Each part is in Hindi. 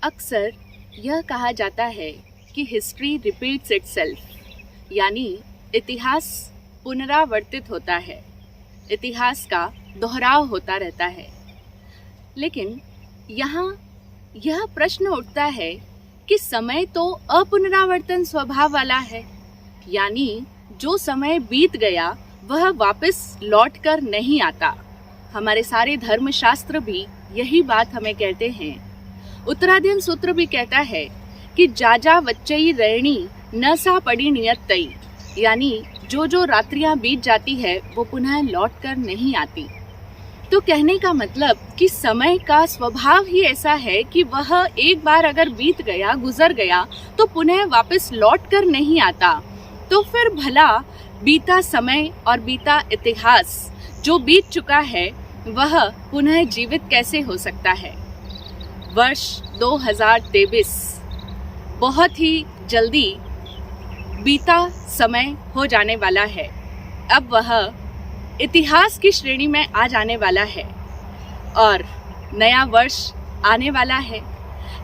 अक्सर यह कहा जाता है कि हिस्ट्री रिपीट्स इटसेल्फ, यानी इतिहास पुनरावर्तित होता है, इतिहास का दोहराव होता रहता है। लेकिन यहाँ यह प्रश्न उठता है कि समय तो अपुनरावर्तन स्वभाव वाला है, यानी जो समय बीत गया वह वापस लौटकर नहीं आता। हमारे सारे धर्मशास्त्र भी यही बात हमें कहते हैं। उत्तरायण सूत्र भी कहता है कि जाजा वच्चई रैणी न सा पड़ी नियत तई, यानी जो रात्रियां बीत जाती है वो पुनः लौट कर नहीं आती। तो कहने का मतलब कि समय का स्वभाव ही ऐसा है कि वह एक बार अगर बीत गया, गुजर गया, तो पुनः वापस लौट कर नहीं आता। तो फिर भला बीता समय और बीता इतिहास जो बीत चुका है वह पुनः जीवित कैसे हो सकता है। वर्ष 2023 बहुत ही जल्दी बीता समय हो जाने वाला है। अब वह इतिहास की श्रेणी में आ जाने वाला है और नया वर्ष आने वाला है।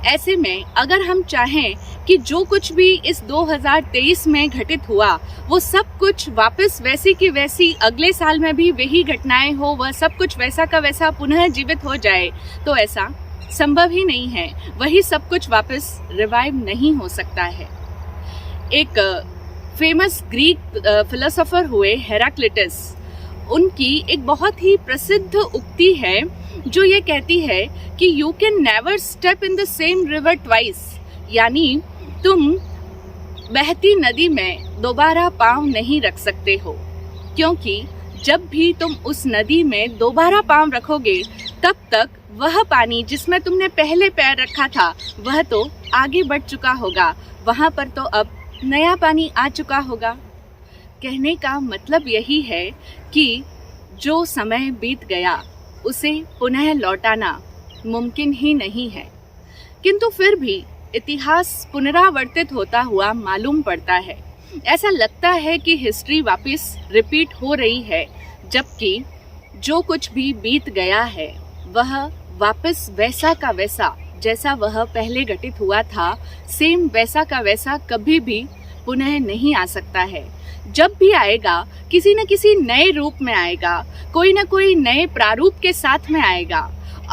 ऐसे में अगर हम चाहें कि जो कुछ भी इस 2023 में घटित हुआ वो सब कुछ वापस वैसी की वैसी अगले साल में भी वही घटनाएं हो, वह सब कुछ वैसा का वैसा पुनः जीवित हो जाए, तो ऐसा संभव ही नहीं है। वही सब कुछ वापस रिवाइव नहीं हो सकता है। एक फेमस ग्रीक फिलोसोफर हुए हेराक्लिटस, उनकी एक बहुत ही प्रसिद्ध उक्ति है जो ये कहती है कि you can never step in the same river twice, यानी तुम बहती नदी में दोबारा पांव नहीं रख सकते हो, क्योंकि जब भी तुम उस नदी में दोबारा पांव रखोगे तब तक वह पानी जिसमें तुमने पहले पैर रखा था वह तो आगे बढ़ चुका होगा, वहां पर तो अब नया पानी आ चुका होगा। कहने का मतलब यही है कि जो समय बीत गया उसे पुनः लौटाना मुमकिन ही नहीं है। किंतु फिर भी इतिहास पुनरावर्तित होता हुआ मालूम पड़ता है। ऐसा लगता है कि हिस्ट्री वापस रिपीट हो रही है, जबकि जो कुछ भी बीत गया है वह वापस वैसा का वैसा जैसा वह पहले घटित हुआ था, सेम वैसा का वैसा कभी भी पुनः नहीं आ सकता है। जब भी आएगा किसी न किसी नए रूप में आएगा, कोई न कोई नए प्रारूप के साथ में आएगा,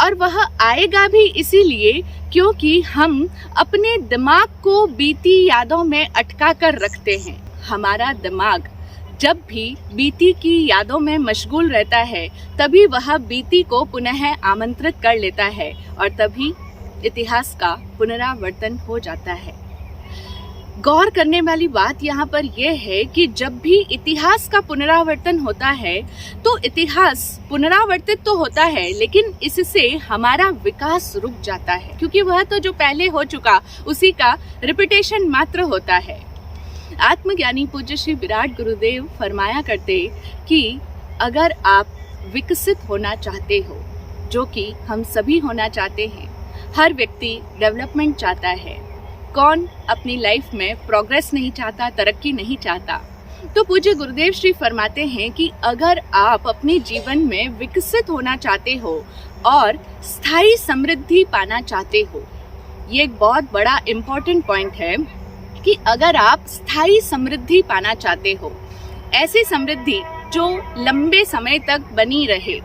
और वह आएगा भी इसीलिए क्योंकि हम अपने दिमाग को बीती यादों में अटका कर रखते हैं। हमारा दिमाग जब भी बीती की यादों में मशगूल रहता है तभी वह बीती को पुनः आमंत्रित कर लेता है और तभी इतिहास का पुनरावर्तन हो जाता है। गौर करने वाली बात यहाँ पर यह है कि जब भी इतिहास का पुनरावर्तन होता है तो इतिहास पुनरावर्तित तो होता है, लेकिन इससे हमारा विकास रुक जाता है, क्योंकि वह तो जो पहले हो चुका उसी का रिपीटेशन मात्र होता है। आत्मज्ञानी पूज्य श्री विराट गुरुदेव फरमाया करते कि अगर आप विकसित होना चाहते हो, जो कि हम सभी होना चाहते हैं, हर व्यक्ति डेवलपमेंट चाहता है, कौन अपनी लाइफ में प्रोग्रेस नहीं चाहता, तरक्की नहीं चाहता। तो पूज्य गुरुदेव श्री फरमाते हैं कि अगर आप अपने जीवन में विकसित होना चाहते हो और स्थायी समृद्धि पाना चाहते हो, ये एक बहुत बड़ा इम्पोर्टेंट पॉइंट है कि अगर आप स्थायी समृद्धि पाना चाहते हो, ऐसी समृद्धि जो लंबे समय तक बनी रहे,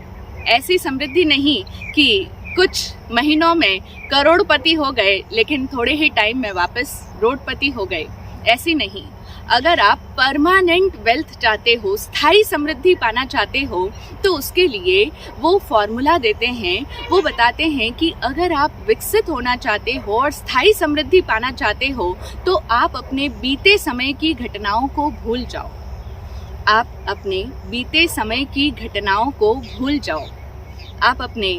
ऐसी समृद्धि नहीं कि कुछ महीनों में करोड़पति हो गए लेकिन थोड़े ही टाइम में वापस रोडपति हो गए, ऐसी नहीं। अगर आप परमानेंट वेल्थ चाहते हो, स्थायी समृद्धि पाना चाहते हो, तो उसके लिए वो फॉर्मूला देते हैं, वो बताते हैं कि अगर आप विकसित होना चाहते हो और स्थायी समृद्धि पाना चाहते हो तो आप अपने बीते समय की घटनाओं को भूल जाओ। आप अपने बीते समय की घटनाओं को भूल जाओ। आप अपने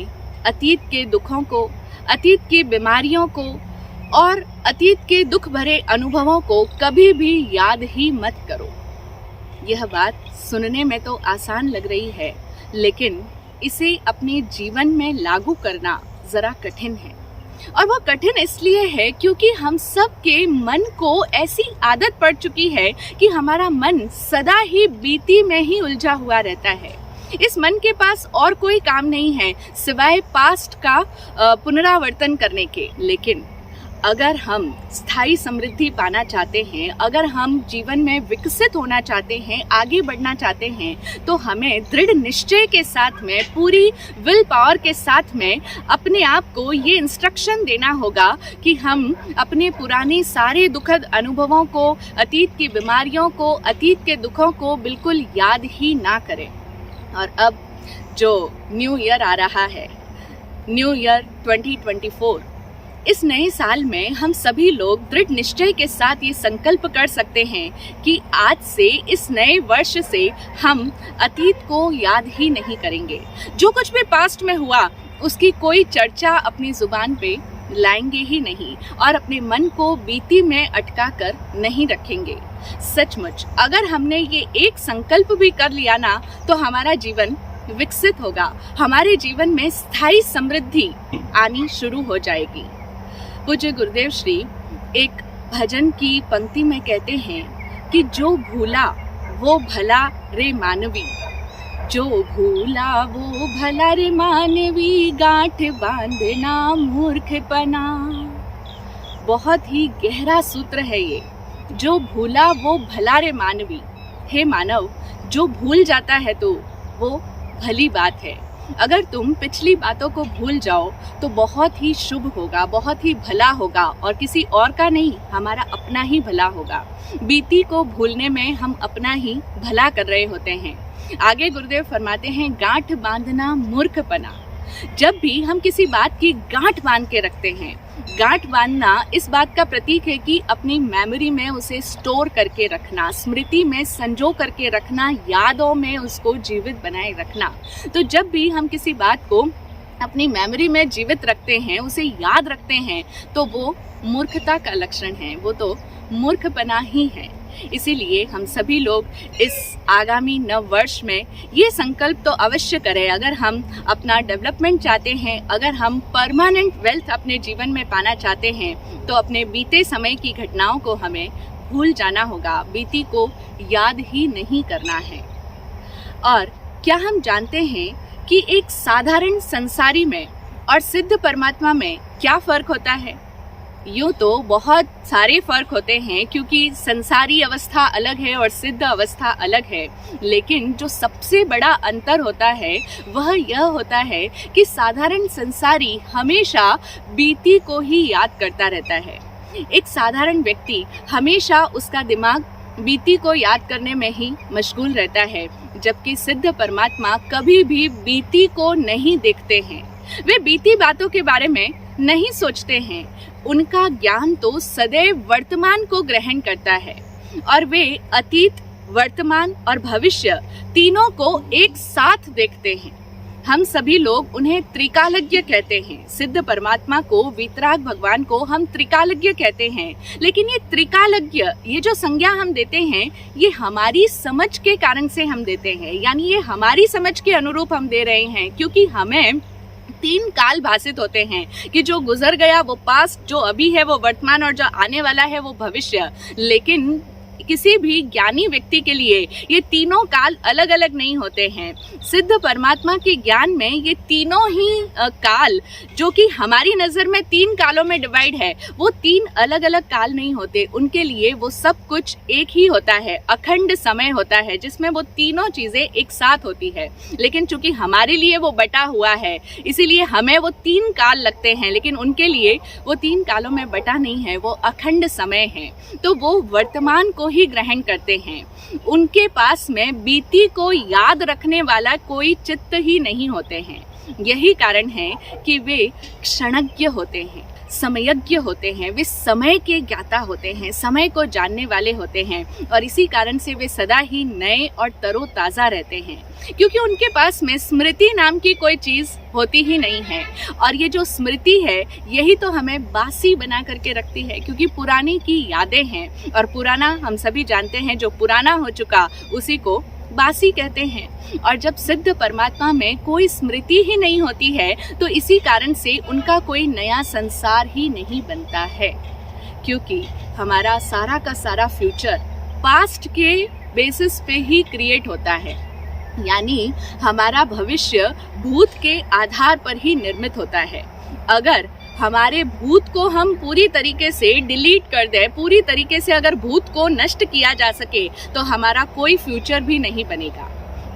अतीत के दुखों को, अतीत की बीमारियों को और अतीत के दुख भरे अनुभवों को कभी भी याद ही मत करो। यह बात सुनने में तो आसान लग रही है, लेकिन इसे अपने जीवन में लागू करना जरा कठिन है। और वो कठिन इसलिए है क्योंकि हम सब के मन को ऐसी आदत पड़ चुकी है कि हमारा मन सदा ही बीती में ही उलझा हुआ रहता है। इस मन के पास और कोई काम नहीं है सिवाय पास्ट का पुनरावर्तन करने के। लेकिन अगर हम स्थायी समृद्धि पाना चाहते हैं, अगर हम जीवन में विकसित होना चाहते हैं, आगे बढ़ना चाहते हैं, तो हमें दृढ़ निश्चय के साथ में, पूरी विल पावर के साथ में अपने आप को ये इंस्ट्रक्शन देना होगा कि हम अपने पुराने सारे दुखद अनुभवों को, अतीत की बीमारियों को, अतीत के दुखों को बिल्कुल याद ही ना करें। और अब जो न्यू ईयर आ रहा है, न्यू ईयर 2024, इस नए साल में हम सभी लोग दृढ़ निश्चय के साथ ये संकल्प कर सकते हैं कि आज से, इस नए वर्ष से हम अतीत को याद ही नहीं करेंगे। जो कुछ भी पास्ट में हुआ उसकी कोई चर्चा अपनी जुबान पे लाएंगे ही नहीं और अपने मन को बीती में अटका कर नहीं रखेंगे। सचमुच अगर हमने ये एक संकल्प भी कर लिया ना, तो हमारा जीवन विकसित होगा, हमारे जीवन में स्थायी समृद्धि आनी शुरू हो जाएगी। पूज्य गुरुदेव श्री एक भजन की पंक्ति में कहते हैं कि जो भूला वो भला रे मानवी, जो भूला वो भला रे मानवी, गांठ बांधना मूर्खपना। बहुत ही गहरा सूत्र है ये, जो भूला वो भला रे मानवी। हे मानव, जो भूल जाता है तो वो भली बात है। अगर तुम पिछली बातों को भूल जाओ तो बहुत ही शुभ होगा, बहुत ही भला होगा, और किसी और का नहीं, हमारा अपना ही भला होगा। बीती को भूलने में हम अपना ही भला कर रहे होते हैं। आगे गुरुदेव फरमाते हैं, गांठ बांधना मूर्खपना। जब भी हम किसी बात की गांठ बांध के रखते हैं, गांठ बांधना इस बात का प्रतीक है कि अपनी मेमोरी में उसे स्टोर करके रखना, स्मृति में संजो करके रखना, यादों में उसको जीवित बनाए रखना। तो जब भी हम किसी बात को अपनी मेमोरी में जीवित रखते हैं, उसे याद रखते हैं, तो वो मूर्खता का लक्षण है, वो तो मूर्खपना ही है। इसीलिए हम सभी लोग इस आगामी नव वर्ष में ये संकल्प तो अवश्य करें। अगर हम अपना डेवलपमेंट चाहते हैं, अगर हम परमानेंट वेल्थ अपने जीवन में पाना चाहते हैं, तो अपने बीते समय की घटनाओं को हमें भूल जाना होगा, बीती को याद ही नहीं करना है। और क्या हम जानते हैं कि एक साधारण संसारी में और सिद्ध परमात्मा में क्या फर्क होता है? यूँ तो बहुत सारे फर्क होते हैं, क्योंकि संसारी अवस्था अलग है और सिद्ध अवस्था अलग है। लेकिन जो सबसे बड़ा अंतर होता है वह यह होता है कि साधारण संसारी हमेशा बीती को ही याद करता रहता है। एक साधारण व्यक्ति हमेशा, उसका दिमाग बीती को याद करने में ही मशगूल रहता है, जबकि सिद्ध परमात्मा कभी भी बीती को नहीं देखते हैं। वे बीती बातों के बारे में नहीं सोचते हैं। उनका ज्ञान तो सदैव वर्तमान को ग्रहण करता है और वे अतीत, वर्तमान और भविष्य तीनों को एक साथ देखते हैं। हम सभी लोग उन्हें त्रिकालज्ञ कहते हैं। सिद्ध परमात्मा को, वीतराग भगवान को हम त्रिकालज्ञ कहते हैं। लेकिन ये त्रिकालज्ञ, ये जो संज्ञा हम देते हैं, ये हमारी समझ के कारण से हम देते हैं, यानी ये हमारी समझ के अनुरूप हम दे रहे हैं, क्योंकि हमें तीन काल भाषित होते हैं कि जो गुजर गया वो पास्ट, जो अभी है वो वर्तमान, और जो आने वाला है वो भविष्य। लेकिन किसी भी ज्ञानी व्यक्ति के लिए ये तीनों काल अलग अलग नहीं होते हैं। सिद्ध परमात्मा के ज्ञान में ये तीनों ही काल, जो कि हमारी नज़र में तीन कालों में डिवाइड है, वो तीन अलग अलग काल नहीं होते। उनके लिए वो सब कुछ एक ही होता है, अखंड समय होता है, जिसमें वो तीनों चीज़ें एक साथ होती है। लेकिन चूंकि हमारे लिए वो बटा हुआ है, इसीलिए हमें वो तीन काल लगते हैं, लेकिन उनके लिए वो तीन कालों में बटा नहीं है, वो अखंड समय है। तो वो वर्तमान को ही ग्रहण करते हैं। उनके पास में बीती को याद रखने वाला कोई चित्त ही नहीं होते हैं। यही कारण है कि वे क्षणज्ञ होते हैं, समयज्ञ होते हैं, वे समय के ज्ञाता होते हैं, समय को जानने वाले होते हैं, और इसी कारण से वे सदा ही नए और तरोताज़ा रहते हैं, क्योंकि उनके पास में स्मृति नाम की कोई चीज़ होती ही नहीं है। और ये जो स्मृति है, यही तो हमें बासी बना करके रखती है, क्योंकि पुरानी की यादें हैं, और पुराना हम सभी जानते हैं, जो पुराना हो चुका उसी को बासी कहते हैं। और जब सिद्ध परमात्मा में कोई स्मृति ही नहीं होती है, तो इसी कारण से उनका कोई नया संसार ही नहीं बनता है, क्योंकि हमारा सारा का सारा फ्यूचर पास्ट के बेसिस पे ही क्रिएट होता है। यानी हमारा भविष्य भूत के आधार पर ही निर्मित होता है। अगर हमारे भूत को हम पूरी तरीके से डिलीट कर दें, पूरी तरीके से अगर भूत को नष्ट किया जा सके तो हमारा कोई फ्यूचर भी नहीं बनेगा।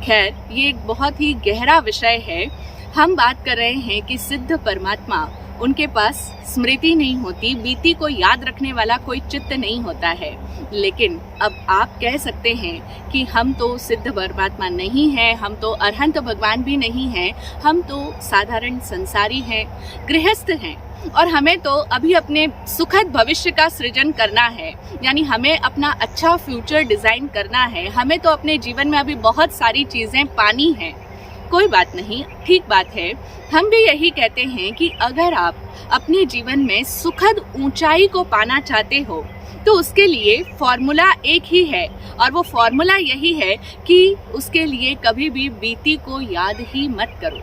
खैर, ये एक बहुत ही गहरा विषय है। हम बात कर रहे हैं कि सिद्ध परमात्मा, उनके पास स्मृति नहीं होती, बीती को याद रखने वाला कोई चित्त नहीं होता है। लेकिन अब आप कह सकते हैं कि हम तो सिद्ध परमात्मा नहीं हैं, हम तो अरहंत भगवान भी नहीं हैं, हम तो साधारण संसारी हैं, गृहस्थ हैं, और हमें तो अभी अपने सुखद भविष्य का सृजन करना है, यानी हमें अपना अच्छा फ्यूचर डिजाइन करना है, हमें तो अपने जीवन में अभी बहुत सारी चीजें पानी हैं। कोई बात नहीं, ठीक बात है। हम भी यही कहते हैं कि अगर आप अपने जीवन में सुखद ऊंचाई को पाना चाहते हो तो उसके लिए फॉर्मूला एक ही है, और वो फॉर्मूला यही है कि उसके लिए कभी भी बीती को याद ही मत करो।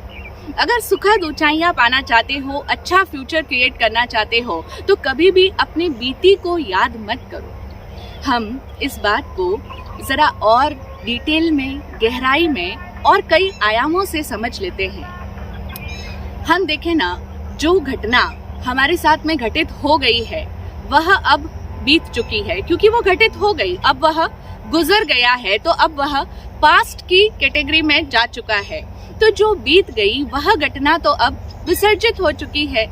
अगर सुखद ऊंचाइयां पाना चाहते हो, अच्छा फ्यूचर क्रिएट करना चाहते हो, तो कभी भी अपने बीती को याद मत करो। हम इस बात को जरा और डिटेल में, गहराई में और कई आयामों से समझ लेते हैं। हम देखें ना, जो घटना हमारे साथ में घटित हो गई है वह अब बीत चुकी है, क्योंकि वो घटित हो गई, अब वह गुजर गया है, तो अब वह पास्ट की कैटेगरी में जा चुका है। तो जो बीत गई वह घटना तो अब विसर्जित हो चुकी है।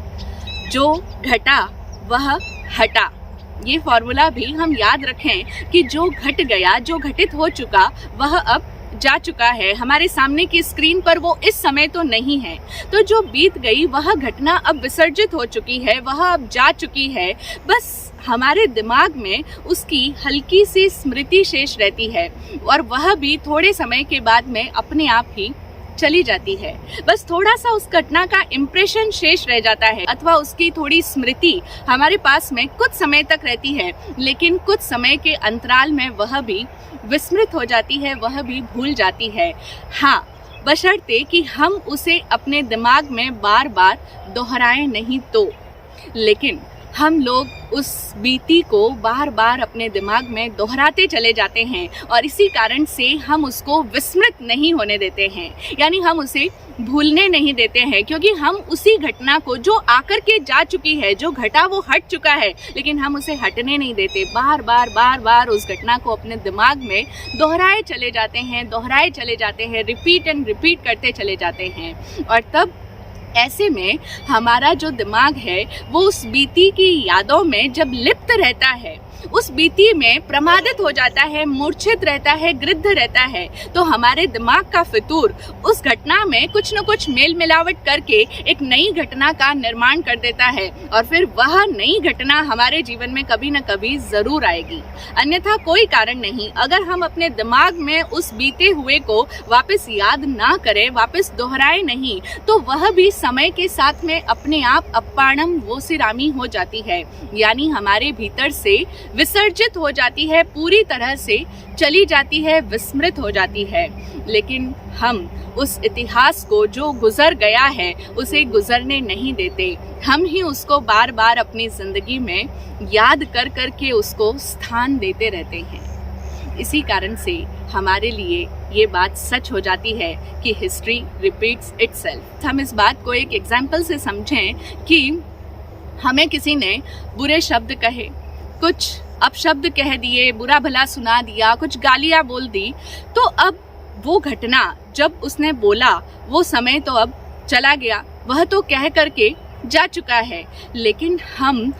जो घटा वह हटा, ये फॉर्मूला भी हम याद रखें कि जो घट गया, जो घटित हो चुका, वह अब जा चुका है। हमारे सामने की स्क्रीन पर वो इस समय तो नहीं है। तो जो बीत गई वह घटना अब विसर्जित हो चुकी है, वह अब जा चुकी है। बस हमारे दिमाग में उसकी हल्की सी स्मृति शेष रहती है, और वह भी थोड़े समय के बाद में अपने आप ही चली जाती है। बस थोड़ा सा उस घटना का इम्प्रेशन शेष रह जाता है, अथवा उसकी थोड़ी स्मृति हमारे पास में कुछ समय तक रहती है, लेकिन कुछ समय के अंतराल में वह भी विस्मृत हो जाती है, वह भी भूल जाती है। हाँ, बशर्ते कि हम उसे अपने दिमाग में बार बार दोहराएं नहीं तो। लेकिन हम लोग उस बीती को बार बार अपने दिमाग में दोहराते चले जाते हैं, और इसी कारण से हम उसको विस्मृत नहीं होने देते हैं, यानी हम उसे भूलने नहीं देते हैं, क्योंकि हम उसी घटना को जो आकर के जा चुकी है, जो घटा वो हट चुका है, लेकिन हम उसे हटने नहीं देते। बार बार उस घटना को अपने दिमाग में दोहराए चले जाते हैं, दोहराए चले जाते हैं, रिपीट एंड रिपीट करते चले जाते हैं। और तब ऐसे में हमारा जो दिमाग है वो उस बीती की यादों में जब लिप्त रहता है, उस बीती में प्रमादित हो जाता है, मूर्छित रहता है, गृद्ध रहता है, तो हमारे दिमाग का फितूर उस घटना में कुछ न कुछ मेल मिलावट करके एक नई घटना का निर्माण कर देता है, और फिर वह नई घटना हमारे जीवन में कभी न कभी जरूर आएगी। अन्यथा कोई कारण नहीं। अगर हम अपने दिमाग में उस बीते हुए को वापस याद ना करें, वापस दोहराए नहीं, तो वह भी समय के साथ में अपने आप अपाणम वोसिरामी हो जाती है, यानी हमारे भीतर से विसर्जित हो जाती है, पूरी तरह से चली जाती है, विस्मृत हो जाती है। लेकिन हम उस इतिहास को जो गुजर गया है उसे गुजरने नहीं देते, हम ही उसको बार बार अपनी जिंदगी में याद कर कर के उसको स्थान देते रहते हैं। इसी कारण से हमारे लिए ये बात सच हो जाती है कि हिस्ट्री रिपीट्स इटसेल्फ। हम इस बात को एक एग्जाम्पल से समझें कि हमें किसी ने बुरे शब्द कहे, कुछ अपशब्द कह दिए, बुरा भला सुना दिया, कुछ गालियां बोल दी, तो अब वो घटना जब उसने बोला वो समय तो अब चला गया, वह तो कह करके जा चुका है। लेकिन हम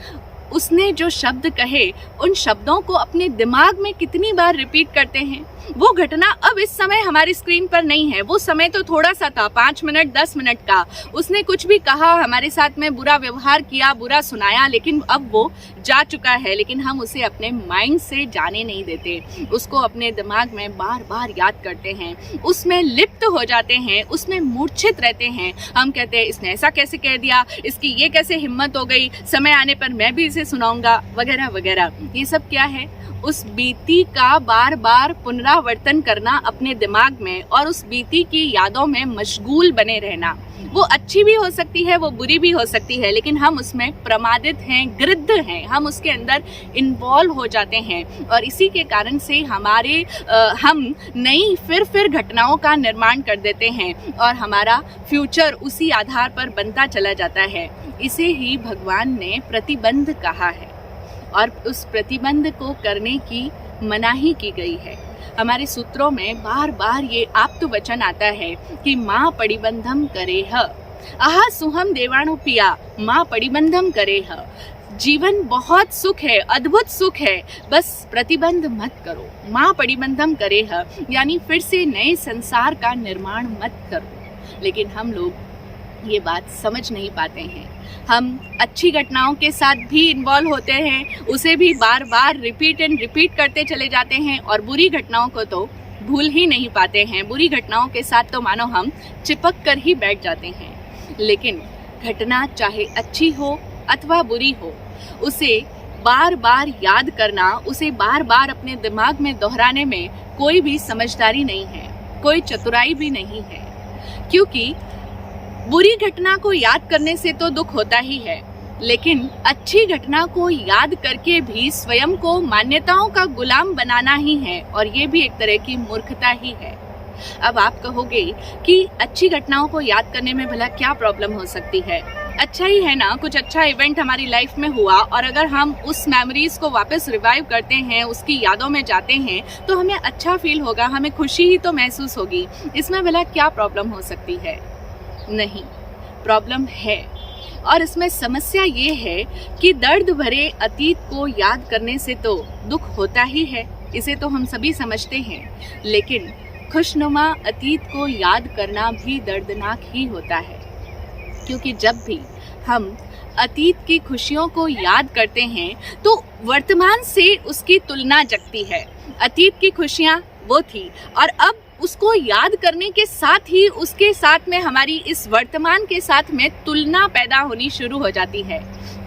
उसने जो शब्द कहे उन शब्दों को अपने दिमाग में कितनी बार रिपीट करते हैं। वो घटना अब इस समय हमारी स्क्रीन पर नहीं है, वो समय तो थोड़ा सा था, 5 मिनट 10 मिनट का। उसने कुछ भी कहा, हमारे साथ में बुरा व्यवहार किया, बुरा सुनाया, लेकिन अब वो जा चुका है। लेकिन हम उसे अपने माइंड से जाने नहीं देते, उसको अपने दिमाग में बार बार याद करते हैं, उसमें लिप्त हो जाते हैं, उसमें मूर्छित रहते हैं। हम कहते हैं इसने ऐसा कैसे कह दिया, इसकी ये कैसे हिम्मत हो गई, समय आने पर मैं भी सुनाऊंगा, वगैरह वगैरह। ये सब क्या है? उस बीती का बार बार पुनरावृत्ति पुनरावर्तन करना अपने दिमाग में और उस बीती की यादों में मशगूल बने रहना। वो अच्छी भी हो सकती है, वो बुरी भी हो सकती है, लेकिन हम उसमें प्रमादित हैं, गिरद्ध हैं, हम उसके अंदर इन्वॉल्व हो जाते हैं और इसी के कारण से हम नई फिर घटनाओं का निर्माण कर देते हैं और हमारा फ्यूचर उसी आधार पर बनता चला जाता है। इसे ही भगवान ने प्रतिबंध कहा है और उस प्रतिबंध को करने की मनाही की गई है। हमारे सूत्रों में बार बार ये आप्त वचन आता है कि माँ पड़िबंधम करेह, आहा सुहम देवाणु पिया, माँ पड़िबंधम करेह। जीवन बहुत सुख है, अद्भुत सुख है, बस प्रतिबंध मत करो। माँ पड़िबंधम करेह यानी फिर से नए संसार का निर्माण मत करो। लेकिन हम लोग ये बात समझ नहीं पाते हैं। हम अच्छी घटनाओं के साथ भी इन्वॉल्व होते हैं, उसे भी बार बार रिपीट करते चले जाते हैं और बुरी घटनाओं को तो भूल ही नहीं पाते हैं। बुरी घटनाओं के साथ तो मानो हम चिपक कर ही बैठ जाते हैं। लेकिन घटना चाहे अच्छी हो अथवा बुरी हो, उसे बार बार याद करना, उसे बार बार अपने दिमाग में दोहराने में कोई भी समझदारी नहीं है, कोई चतुराई भी नहीं है। क्योंकि बुरी घटना को याद करने से तो दुख होता ही है, लेकिन अच्छी घटना को याद करके भी स्वयं को मान्यताओं का गुलाम बनाना ही है और ये भी एक तरह की मूर्खता ही है। अब आप कहोगे कि अच्छी घटनाओं को याद करने में भला क्या प्रॉब्लम हो सकती है? अच्छा ही है ना, कुछ अच्छा इवेंट हमारी लाइफ में हुआ और अगर हम उस मेमोरीज को वापस रिवाइव करते हैं, उसकी यादों में जाते हैं, तो हमें अच्छा फील होगा, हमें खुशी ही तो महसूस होगी। इसमें भला क्या प्रॉब्लम हो सकती है? नहीं, प्रॉब्लम है। और इसमें समस्या ये है कि दर्द भरे अतीत को याद करने से तो दुख होता ही है, इसे तो हम सभी समझते हैं, लेकिन खुशनुमा अतीत को याद करना भी दर्दनाक ही होता है। क्योंकि जब भी हम अतीत की खुशियों को याद करते हैं तो वर्तमान से उसकी तुलना जगती है। अतीत की खुशियाँ वो थी और अब उसको याद करने के साथ ही उसके साथ में हमारी इस वर्तमान के साथ में तुलना पैदा होनी शुरू हो जाती है।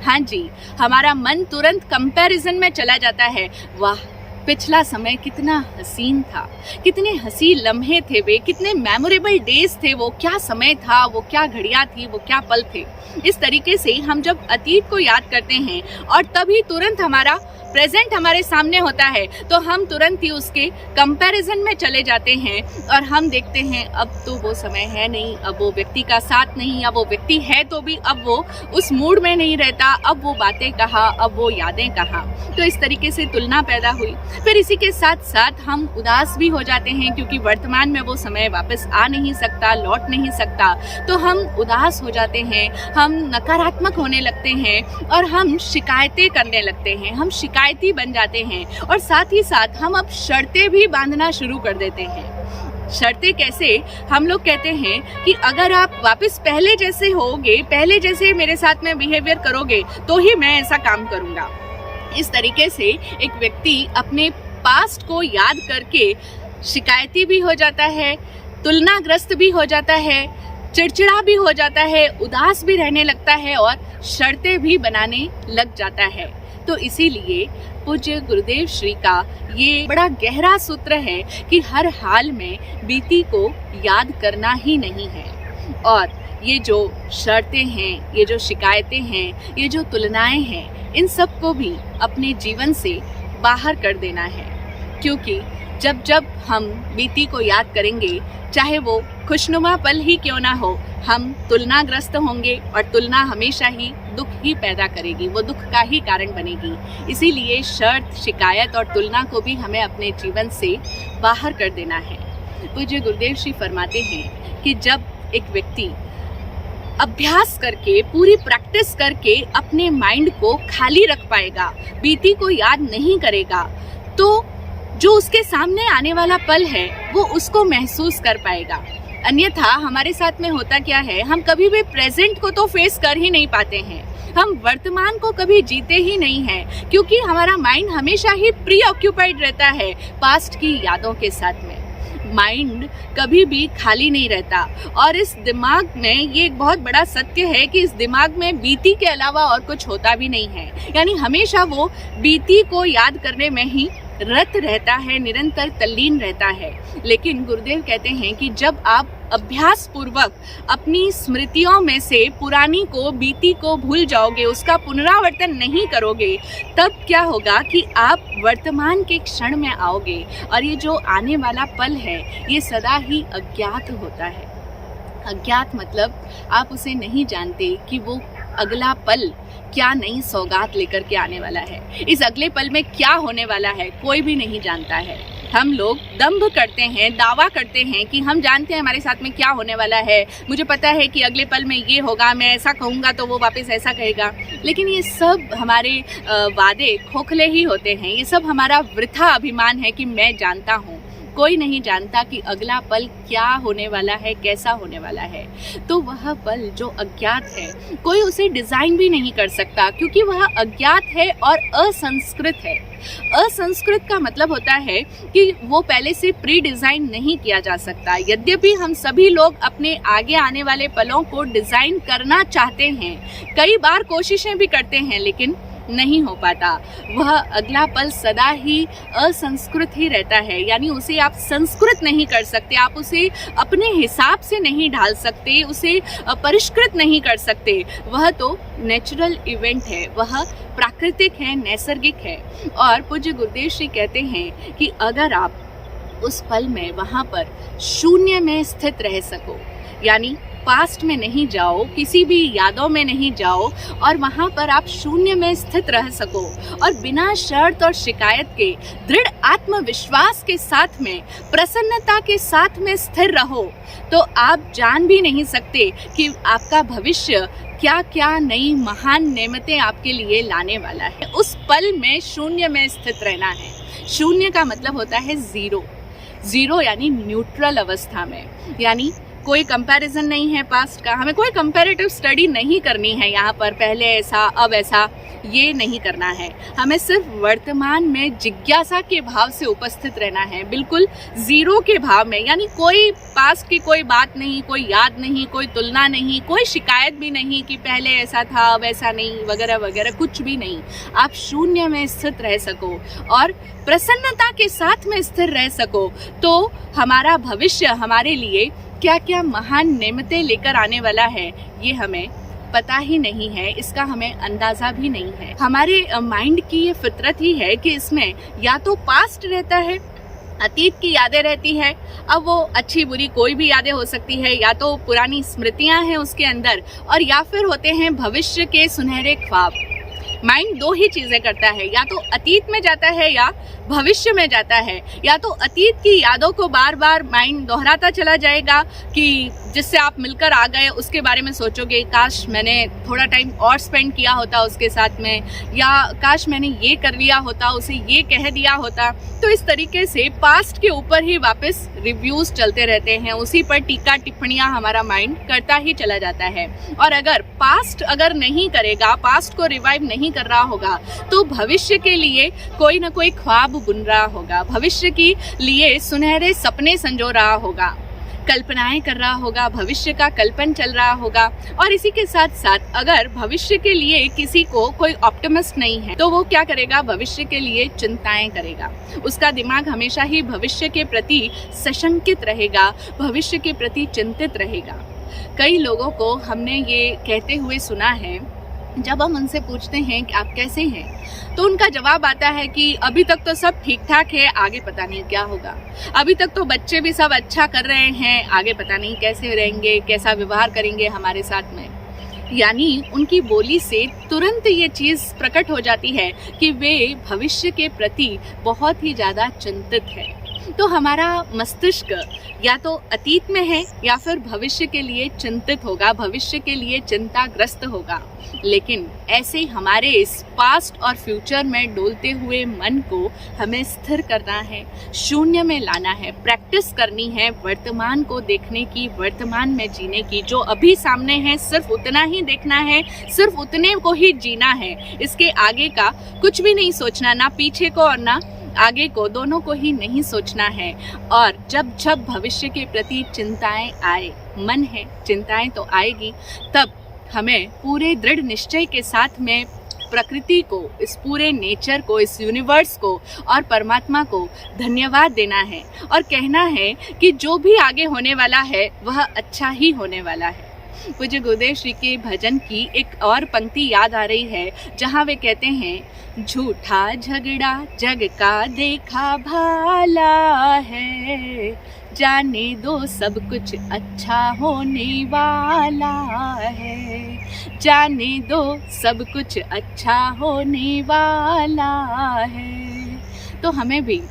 हाँ जी, हमारा मन तुरंत कंपैरिजन में चला जाता है। वाह, पिछला समय कितना हसीन था, कितने हसी लम्हे थे वे, कितने मेमोरेबल डेज थे वो, क्या समय था वो, क्या घड़ियां थी वो, क्या पल थे। इस तरीके से हम जब अतीत को याद करते हैं और तभी तुरंत हमारा प्रेजेंट हमारे सामने होता है तो हम तुरंत ही उसके कंपैरिजन में चले जाते हैं और हम देखते हैं अब तो वो समय है नहीं, अब वो व्यक्ति का साथ नहीं, अब वो व्यक्ति है तो भी अब वो उस मूड में नहीं रहता, अब वो बातें कहाँ, अब वो यादें कहाँ। तो इस तरीके से तुलना पैदा हुई। फिर इसी के साथ साथ हम उदास भी हो जाते हैं क्योंकि वर्तमान में वो समय वापस आ नहीं सकता, लौट नहीं सकता, तो हम उदास हो जाते हैं, हम नकारात्मक होने लगते हैं और हम शिकायतें करने लगते हैं, हम शिकायती बन जाते हैं और साथ ही साथ हम अब शर्तें भी बांधना शुरू कर देते हैं। शर्तें कैसे? हम लोग कहते हैं कि अगर आप वापस पहले जैसे होगे, पहले जैसे मेरे साथ में बिहेवियर करोगे तो ही मैं ऐसा काम करूंगा। इस तरीके से एक व्यक्ति अपने पास्ट को याद करके शिकायती भी हो जाता है, तुलनाग्रस्त भी हो जाता है, चिड़चिड़ा भी हो जाता है, उदास भी रहने लगता है और शर्तें भी बनाने लग जाता है। तो इसीलिए पूज्य गुरुदेव श्री का ये बड़ा गहरा सूत्र है कि हर हाल में बीती को याद करना ही नहीं है और ये जो शर्तें हैं, ये जो शिकायतें हैं, ये जो तुलनाएं हैं, इन सब को भी अपने जीवन से बाहर कर देना है। क्योंकि जब जब हम बीती को याद करेंगे, चाहे वो खुशनुमा पल ही क्यों ना हो, हम तुलनाग्रस्त होंगे और तुलना हमेशा ही दुख ही पैदा करेगी, वो दुख का ही कारण बनेगी। इसीलिए शर्त, शिकायत और तुलना को भी हमें अपने जीवन से बाहर कर देना है। पूज्य गुरुदेव श्री फरमाते हैं कि जब एक व्यक्ति अभ्यास करके, पूरी प्रैक्टिस करके अपने माइंड को खाली रख पाएगा, बीती को याद नहीं करेगा, तो जो उसके सामने आने वाला पल है वो उसको महसूस कर पाएगा। अन्यथा हमारे साथ में होता क्या है, हम कभी भी प्रेजेंट को तो फेस कर ही नहीं पाते हैं, हम वर्तमान को कभी जीते ही नहीं हैं, क्योंकि हमारा माइंड हमेशा ही प्री ऑक्यूपाइड रहता है पास्ट की यादों के साथ में। माइंड कभी भी खाली नहीं रहता और इस दिमाग में ये एक बहुत बड़ा सत्य है कि इस दिमाग में बीती के अलावा और कुछ होता भी नहीं है, यानी हमेशा वो बीती को याद करने में ही रत रहता है, निरंतर तल्लीन रहता है। लेकिन गुरुदेव कहते हैं कि जब आप अभ्यास पूर्वक अपनी स्मृतियों में से पुरानी को, बीती को भूल जाओगे, उसका पुनरावर्तन नहीं करोगे, तब क्या होगा कि आप वर्तमान के क्षण में आओगे और ये जो आने वाला पल है ये सदा ही अज्ञात होता है। अज्ञात मतलब आप उसे नहीं जानते कि वो अगला पल क्या नई सौगात लेकर के आने वाला है। इस अगले पल में क्या होने वाला है कोई भी नहीं जानता है। हम लोग दंभ करते हैं, दावा करते हैं कि हम जानते हैं हमारे साथ में क्या होने वाला है, मुझे पता है कि अगले पल में ये होगा, मैं ऐसा कहूँगा तो वो वापस ऐसा कहेगा। लेकिन ये सब हमारे वादे खोखले ही होते हैं, ये सब हमारा वृथा अभिमान है कि मैं जानता हूँ। कोई नहीं जानता कि अगला पल क्या होने वाला है, कैसा होने वाला है। तो वह पल जो अज्ञात है कोई उसे डिज़ाइन भी नहीं कर सकता, क्योंकि वह अज्ञात है और असंस्कृत है। असंस्कृत का मतलब होता है कि वो पहले से प्री डिज़ाइन नहीं किया जा सकता। यद्यपि हम सभी लोग अपने आगे आने वाले पलों को डिज़ाइन करना चाहते हैं, कई बार कोशिशें भी करते हैं, लेकिन नहीं हो पाता। वह अगला पल सदा ही असंस्कृत ही रहता है, यानी उसे आप संस्कृत नहीं कर सकते, आप उसे अपने हिसाब से नहीं ढाल सकते, उसे परिष्कृत नहीं कर सकते। वह तो नेचुरल इवेंट है, वह प्राकृतिक है, नैसर्गिक है। और पूज्य गुरुदेव श्री कहते हैं कि अगर आप उस पल में वहाँ पर शून्य में स्थित रह सको, यानी पास्ट में नहीं जाओ, किसी भी यादों में नहीं जाओ, और वहाँ पर आप शून्य में स्थित रह सको और बिना शर्त और शिकायत के दृढ़ आत्मविश्वास के साथ में, प्रसन्नता के साथ में स्थिर रहो, तो आप जान भी नहीं सकते कि आपका भविष्य क्या क्या नई महान नेमतें आपके लिए लाने वाला है। उस पल में शून्य में स्थित रहना है। शून्य का मतलब होता है जीरो। जीरो यानी न्यूट्रल अवस्था में, यानी कोई कंपैरिजन नहीं है पास्ट का, हमें कोई कंपैरेटिव स्टडी नहीं करनी है यहाँ पर, पहले ऐसा अब ऐसा, ये नहीं करना है। हमें सिर्फ वर्तमान में जिज्ञासा के भाव से उपस्थित रहना है, बिल्कुल जीरो के भाव में, यानी कोई पास्ट की कोई बात नहीं, कोई याद नहीं, कोई तुलना नहीं, कोई शिकायत भी नहीं कि पहले ऐसा था अब ऐसा नहीं, वगैरह वगैरह, कुछ भी नहीं। आप शून्य में स्थित रह सको और प्रसन्नता के साथ में स्थिर रह सको, तो हमारा भविष्य हमारे लिए क्या क्या महान नेमतें लेकर आने वाला है ये हमें पता ही नहीं है, इसका हमें अंदाजा भी नहीं है। हमारे माइंड की ये फितरत ही है कि इसमें या तो पास्ट रहता है, अतीत की यादें रहती है, अब वो अच्छी बुरी कोई भी यादें हो सकती है, या तो पुरानी स्मृतियां हैं उसके अंदर, और या फिर होते हैं भविष्य के सुनहरे ख्वाब। माइंड दो ही चीजें करता है, या तो अतीत में जाता है या भविष्य में जाता है। या तो अतीत की यादों को बार बार माइंड दोहराता चला जाएगा कि जिससे आप मिलकर आ गए उसके बारे में सोचोगे, काश मैंने थोड़ा टाइम और स्पेंड किया होता उसके साथ में, या काश मैंने ये कर लिया होता, उसे ये कह दिया होता। तो इस तरीके से पास्ट के ऊपर ही वापस रिव्यूज चलते रहते हैं, उसी पर टीका टिप्पणियां हमारा माइंड करता ही चला जाता है। और अगर पास्ट अगर नहीं करेगा, पास्ट को रिवाइव नहीं कर रहा होगा, तो भविष्य के लिए कोई ना कोई ख्वाब बुन रहा होगा, भविष्य के लिए सुनहरे सपने संजो रहा होगा, कल्पनाएं कर रहा होगा, भविष्य का कल्पन चल रहा होगा। और इसी के साथ साथ अगर भविष्य के लिए किसी को कोई ऑप्टिमिस्ट नहीं है, तो वो क्या करेगा, भविष्य के लिए चिंताएं करेगा। उसका दिमाग हमेशा ही भविष्य के प्रति सशंकित रहेगा, भविष्य के प्रति चिंतित रहेगा। कई लोगों को हमने ये कहते हुए सुना है, जब हम उनसे पूछते हैं कि आप कैसे हैं, तो उनका जवाब आता है कि अभी तक तो सब ठीक ठाक है, आगे पता नहीं क्या होगा। अभी तक तो बच्चे भी सब अच्छा कर रहे हैं, आगे पता नहीं कैसे रहेंगे, कैसा व्यवहार करेंगे हमारे साथ में। यानी उनकी बोली से तुरंत ये चीज़ प्रकट हो जाती है कि वे भविष्य के प्रति बहुत ही ज़्यादा चिंतित है। तो हमारा मस्तिष्क या तो अतीत में है या फिर भविष्य के लिए चिंतित होगा, भविष्य के लिए चिंताग्रस्त होगा। लेकिन ऐसे हमारे इस पास्ट और फ्यूचर में डोलते हुए मन को हमें स्थिर करना है, शून्य में लाना है, प्रैक्टिस करनी है वर्तमान को देखने की, वर्तमान में जीने की। जो अभी सामने है सिर्फ उतना ही देखना है, सिर्फ उतने को ही जीना है। इसके आगे का कुछ भी नहीं सोचना, ना पीछे को और ना आगे को, दोनों को ही नहीं सोचना है। और जब जब भविष्य के प्रति चिंताएं आए, मन है चिंताएं तो आएगी, तब हमें पूरे दृढ़ निश्चय के साथ में प्रकृति को, इस पूरे नेचर को, इस यूनिवर्स को और परमात्मा को धन्यवाद देना है और कहना है कि जो भी आगे होने वाला है वह अच्छा ही होने वाला है। पूज्य गुरुदेव श्री के भजन की एक और पंक्ति याद आ रही है जहाँ वे कहते हैं, झूठा झगड़ा जग का देखा भाला है, जाने दो सब कुछ अच्छा होने वाला है, जाने दो सब कुछ अच्छा होने वाला है। तो हमें भी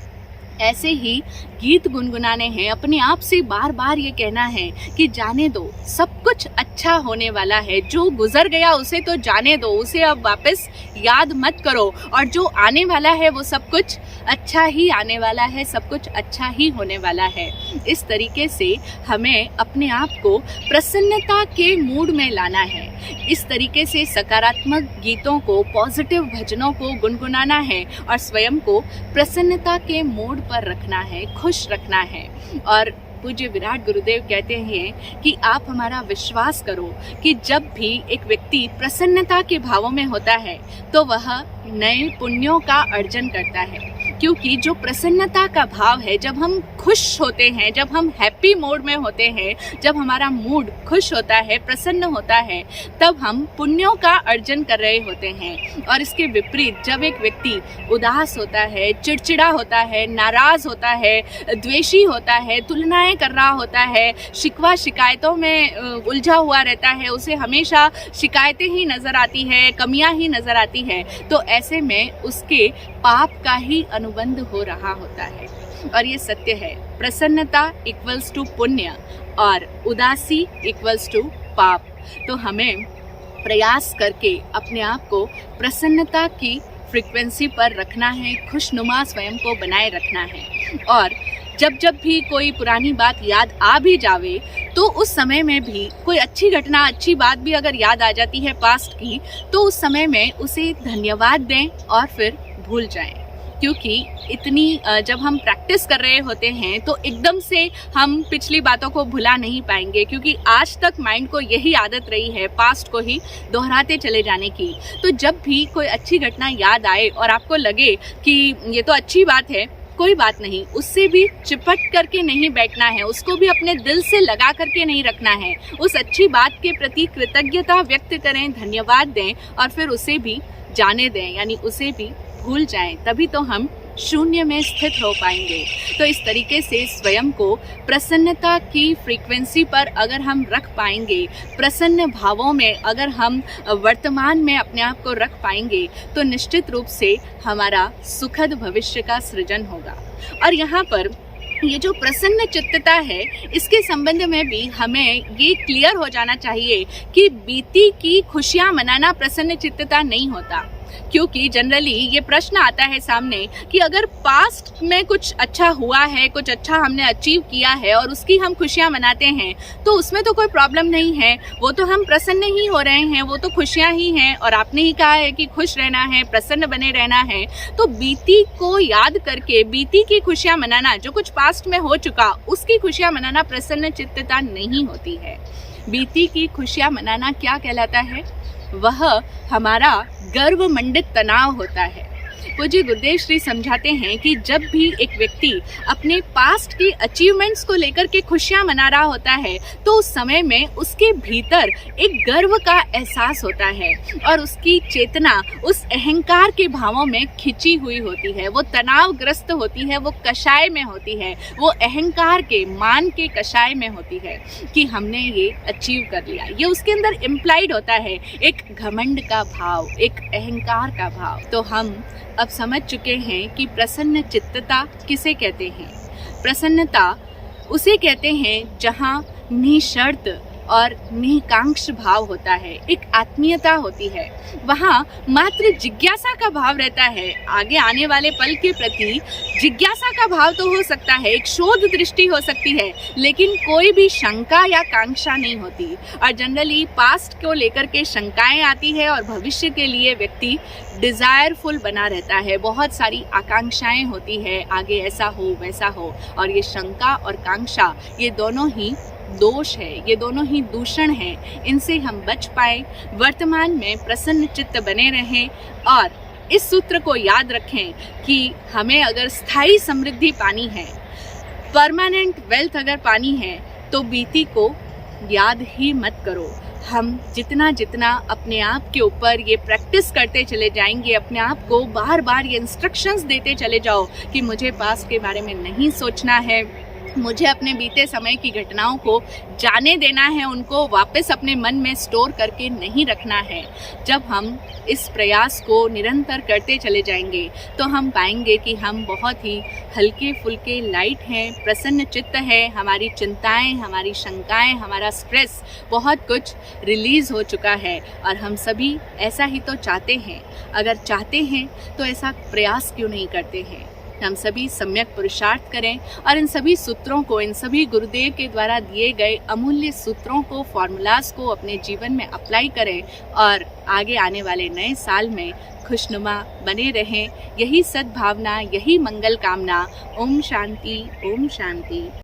ऐसे ही गीत गुनगुनाने हैं, अपने आप से बार बार ये कहना है कि जाने दो सब कुछ अच्छा होने वाला है, जो गुजर गया उसे तो जाने दो, उसे अब वापस याद मत करो, और जो आने वाला है वो सब कुछ अच्छा ही आने वाला है, सब कुछ अच्छा ही होने वाला है। इस तरीके से हमें अपने आप को प्रसन्नता के मूड में लाना है, इस तरीके से सकारात्मक गीतों को, पॉजिटिव भजनों को गुनगुनाना है और स्वयं को प्रसन्नता के मूड पर रखना है, खुश रखना है। और पूज्य विराट गुरुदेव कहते हैं कि आप हमारा विश्वास करो कि जब भी एक व्यक्ति प्रसन्नता के भावों में होता है तो वह नए पुण्यों का अर्जन करता है, क्योंकि जो प्रसन्नता का भाव है, जब हम खुश होते हैं, जब हम हैप्पी मोड में होते हैं, जब हमारा मूड खुश होता है, प्रसन्न होता है, तब हम पुण्यों का अर्जन कर रहे होते हैं। और इसके विपरीत जब एक व्यक्ति उदास होता है, चिड़चिड़ा होता है, नाराज होता है, द्वेषी होता है, तुलनाएं कर रहा होता है, शिकवा शिकायतों में उलझा हुआ रहता है, उसे हमेशा शिकायतें ही नजर आती है, कमियां ही नजर आती है, तो ऐसे में उसके पाप का ही अनुबंध हो रहा होता है। और ये सत्य है, प्रसन्नता इक्वल्स टू पुण्य और उदासी इक्वल्स टू पाप। तो हमें प्रयास करके अपने आप को प्रसन्नता की फ्रीक्वेंसी पर रखना है, खुशनुमा स्वयं को बनाए रखना है। और जब जब भी कोई पुरानी बात याद आ भी जावे तो उस समय में भी कोई अच्छी घटना, अच्छी बात भी अगर याद आ जाती है पास्ट की, तो उस समय में उसे धन्यवाद दें और फिर भूल जाएं। क्योंकि इतनी जब हम प्रैक्टिस कर रहे होते हैं तो एकदम से हम पिछली बातों को भुला नहीं पाएंगे, क्योंकि आज तक माइंड को यही आदत रही है पास्ट को ही दोहराते चले जाने की। तो जब भी कोई अच्छी घटना याद आए और आपको लगे कि ये तो अच्छी बात है, कोई बात नहीं, उससे भी चिपट करके नहीं बैठना है, उसको भी अपने दिल से लगा करके नहीं रखना है। उस अच्छी बात के प्रति कृतज्ञता व्यक्त करें, धन्यवाद दें और फिर उसे भी जाने दें, यानी उसे भी भूल जाएं, तभी तो हम शून्य में स्थित हो पाएंगे। तो इस तरीके से स्वयं को प्रसन्नता की फ्रीक्वेंसी पर अगर हम रख पाएंगे, प्रसन्न भावों में अगर हम वर्तमान में अपने आप को रख पाएंगे, तो निश्चित रूप से हमारा सुखद भविष्य का सृजन होगा। और यहाँ पर ये जो प्रसन्न चित्तता है, इसके संबंध में भी हमें ये क्लियर हो जाना चाहिए कि बीती की खुशियाँ मनाना प्रसन्न चित्तता नहीं होता। क्योंकि जनरली ये प्रश्न आता है सामने कि अगर पास्ट में कुछ अच्छा हुआ है, कुछ अच्छा हमने अचीव किया है और उसकी हम खुशियाँ मनाते हैं, तो उसमें तो कोई प्रॉब्लम नहीं है, वो तो हम प्रसन्न ही हो रहे हैं, वो तो खुशियाँ ही हैं। और आपने ही कहा है कि खुश रहना है, प्रसन्न बने रहना है। तो बीती को याद करके बीती की खुशियाँ मनाना, जो कुछ पास्ट में हो चुका उसकी खुशियाँ मनाना प्रसन्न चित्तता नहीं होती है। बीती की खुशियाँ मनाना क्या कहलाता है? वह हमारा गर्व मंडित तनाव होता है। पूज्य गुरुदेव श्री समझाते हैं कि जब भी एक व्यक्ति अपने पास्ट की अचीवमेंट्स को लेकर के खुशियां मना रहा होता है, तो उस समय में उसके भीतर एक गर्व का एहसास होता है और उसकी चेतना उस अहंकार के भावों में खिंची हुई होती है, वो तनावग्रस्त होती है, वो कषाय में होती है, वो अहंकार के, मान के कषाय में होती है कि हमने ये अचीव कर लिया। ये उसके अंदर इम्प्लाइड होता है, एक घमंड का भाव, एक अहंकार का भाव। तो हम अब समझ चुके हैं कि प्रसन्न चित्तता किसे कहते हैं। प्रसन्नता उसे कहते हैं जहाँ निशर्त और निकांक्ष भाव होता है, एक आत्मीयता होती है, वहाँ मात्र जिज्ञासा का भाव रहता है। आगे आने वाले पल के प्रति जिज्ञासा का भाव तो हो सकता है, एक शोध दृष्टि हो सकती है, लेकिन कोई भी शंका या कांक्षा नहीं होती। और जनरली पास्ट को लेकर के शंकाएं आती है और भविष्य के लिए व्यक्ति डिजायरफुल बना रहता है, बहुत सारी आकांक्षाएं होती है, आगे ऐसा हो वैसा हो। और ये शंका और कांक्षा, ये दोनों ही दोष है, ये दोनों ही दूषण हैं, इनसे हम बच पाए, वर्तमान में प्रसन्न चित्त बने रहें और इस सूत्र को याद रखें कि हमें अगर स्थायी समृद्धि पानी है, परमानेंट वेल्थ अगर पानी है, तो बीती को याद ही मत करो। हम जितना जितना अपने आप के ऊपर ये प्रैक्टिस करते चले जाएंगे, अपने आप को बार बार ये इंस्ट्रक्शंस देते चले जाओ कि मुझे पास्ट के बारे में नहीं सोचना है, मुझे अपने बीते समय की घटनाओं को जाने देना है, उनको वापस अपने मन में स्टोर करके नहीं रखना है। जब हम इस प्रयास को निरंतर करते चले जाएंगे तो हम पाएंगे कि हम बहुत ही हल्के फुल्के लाइट हैं, प्रसन्न चित्त है, हमारी चिंताएं, हमारी शंकाएं, हमारा स्ट्रेस बहुत कुछ रिलीज़ हो चुका है और हम सभी ऐसा ही तो चाहते हैं। अगर चाहते हैं तो ऐसा प्रयास क्यों नहीं करते हैं? हम सभी सम्यक पुरुषार्थ करें और इन सभी सूत्रों को, इन सभी गुरुदेव के द्वारा दिए गए अमूल्य सूत्रों को, फॉर्मूलाज को अपने जीवन में अप्लाई करें और आगे आने वाले नए साल में खुशनुमा बने रहें। यही सद्भावना, यही मंगल कामना। ओम शांति, ओम शांति।